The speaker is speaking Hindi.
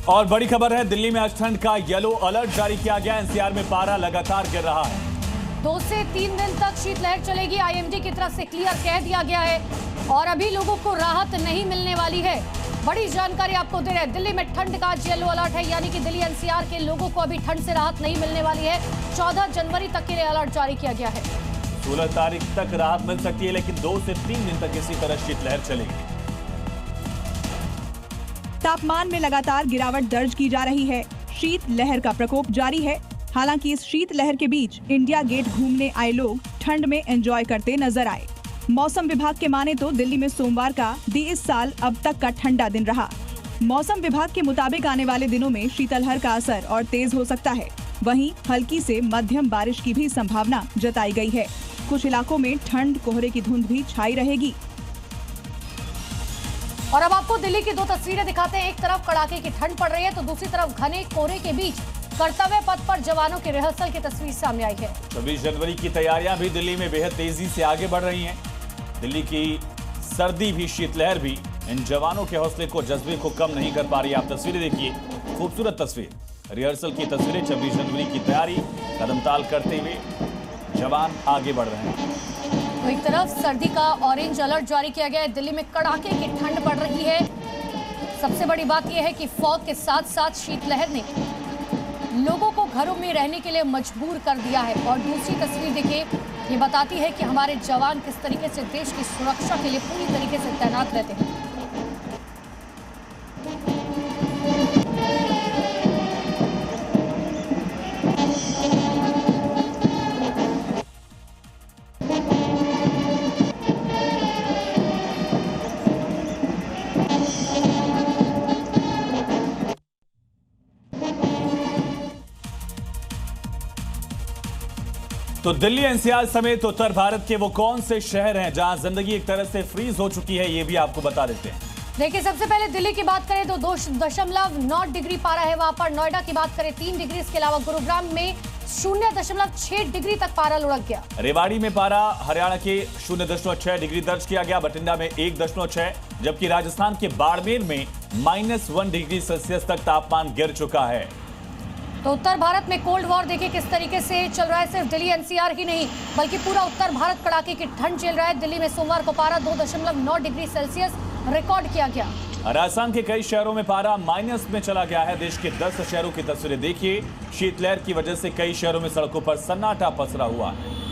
और बड़ी खबर है, दिल्ली में आज ठंड का येलो अलर्ट जारी किया गया। एनसीआर में पारा लगातार गिर रहा है। 2 से 3 दिन तक शीतलहर चलेगी, आईएमडी की तरफ से क्लियर कह दिया गया है और अभी लोगों को राहत नहीं मिलने वाली है। बड़ी जानकारी आपको दे रहे हैं, दिल्ली में ठंड का येलो अलर्ट है, यानी कि दिल्ली एनसीआर के लोगों को अभी ठंड से राहत नहीं मिलने वाली है। 14 जनवरी तक के लिए अलर्ट जारी किया गया है। 16 तारीख तक राहत मिल सकती है, लेकिन 2 से 3 दिन तक इसी तरह शीतलहर चलेगी। तापमान में लगातार गिरावट दर्ज की जा रही है। शीत लहर का प्रकोप जारी है। हालांकि इस शीत लहर के बीच इंडिया गेट घूमने आए लोग ठंड में एंजॉय करते नजर आए। मौसम विभाग के माने तो दिल्ली में सोमवार का इस साल अब तक का ठंडा दिन रहा। मौसम विभाग के मुताबिक आने वाले दिनों में शीतलहर का असर और तेज हो सकता है। वहीं हल्की से मध्यम बारिश की भी संभावना जताई गई है। कुछ इलाकों में ठंड कोहरे की धुंध भी छाई रहेगी। और अब आपको दिल्ली की 2 तस्वीरें दिखाते हैं। एक तरफ कड़ाके की ठंड पड़ रही है तो दूसरी तरफ घने कोहरे के बीच कर्तव्य पथ पर जवानों की रिहर्सल की तस्वीर सामने आई है। 26 जनवरी की तैयारियां भी दिल्ली में बेहद तेजी से आगे बढ़ रही हैं। दिल्ली की सर्दी भी, शीतलहर भी इन जवानों के हौसले को, जज्बे को कम नहीं कर पा रही है। आप तस्वीरें देखिए, खूबसूरत तस्वीर, रिहर्सल की तस्वीरें। 26 जनवरी की तैयारी कदमताल करते हुए जवान आगे बढ़ रहे हैं। तो एक तरफ सर्दी का ऑरेंज अलर्ट जारी किया गया है, दिल्ली में कड़ाके की ठंड पड़ रही है। सबसे बड़ी बात यह है कि फॉग के साथ साथ शीतलहर ने लोगों को घरों में रहने के लिए मजबूर कर दिया है। और दूसरी तस्वीर देखिए, ये बताती है कि हमारे जवान किस तरीके से देश की सुरक्षा के लिए पूरी तरीके से तैनात रहते हैं। तो दिल्ली एनसीआर समेत उत्तर भारत के वो कौन से शहर हैं जहां जिंदगी एक तरह से फ्रीज हो चुकी है, ये भी आपको बता देते हैं। देखिए, सबसे पहले दिल्ली की बात करें तो 2.9 डिग्री पारा है वहां पर। नोएडा की बात करें 3 डिग्री, इसके अलावा गुरुग्राम में 0.6 डिग्री तक पारा लुढ़क गया। रेवाड़ी में पारा हरियाणा के 0.6 डिग्री दर्ज किया गया। बठिंडा में 1.6, जबकि राजस्थान के बाड़मेर में -1 डिग्री सेल्सियस तक तापमान गिर चुका है। तो उत्तर भारत में कोल्ड वॉर देखिए किस तरीके से चल रहा है। सिर्फ दिल्ली एनसीआर ही नहीं बल्कि पूरा उत्तर भारत कड़ाके की ठंड झेल रहा है। दिल्ली में सोमवार को पारा 2.9 डिग्री सेल्सियस रिकॉर्ड किया गया। राजस्थान के कई शहरों में पारा माइनस में चला गया है। देश के 10 शहरों की तस्वीरें देखिए। शीतलहर की वजह से कई शहरों में सड़कों पर सन्नाटा पसरा हुआ है।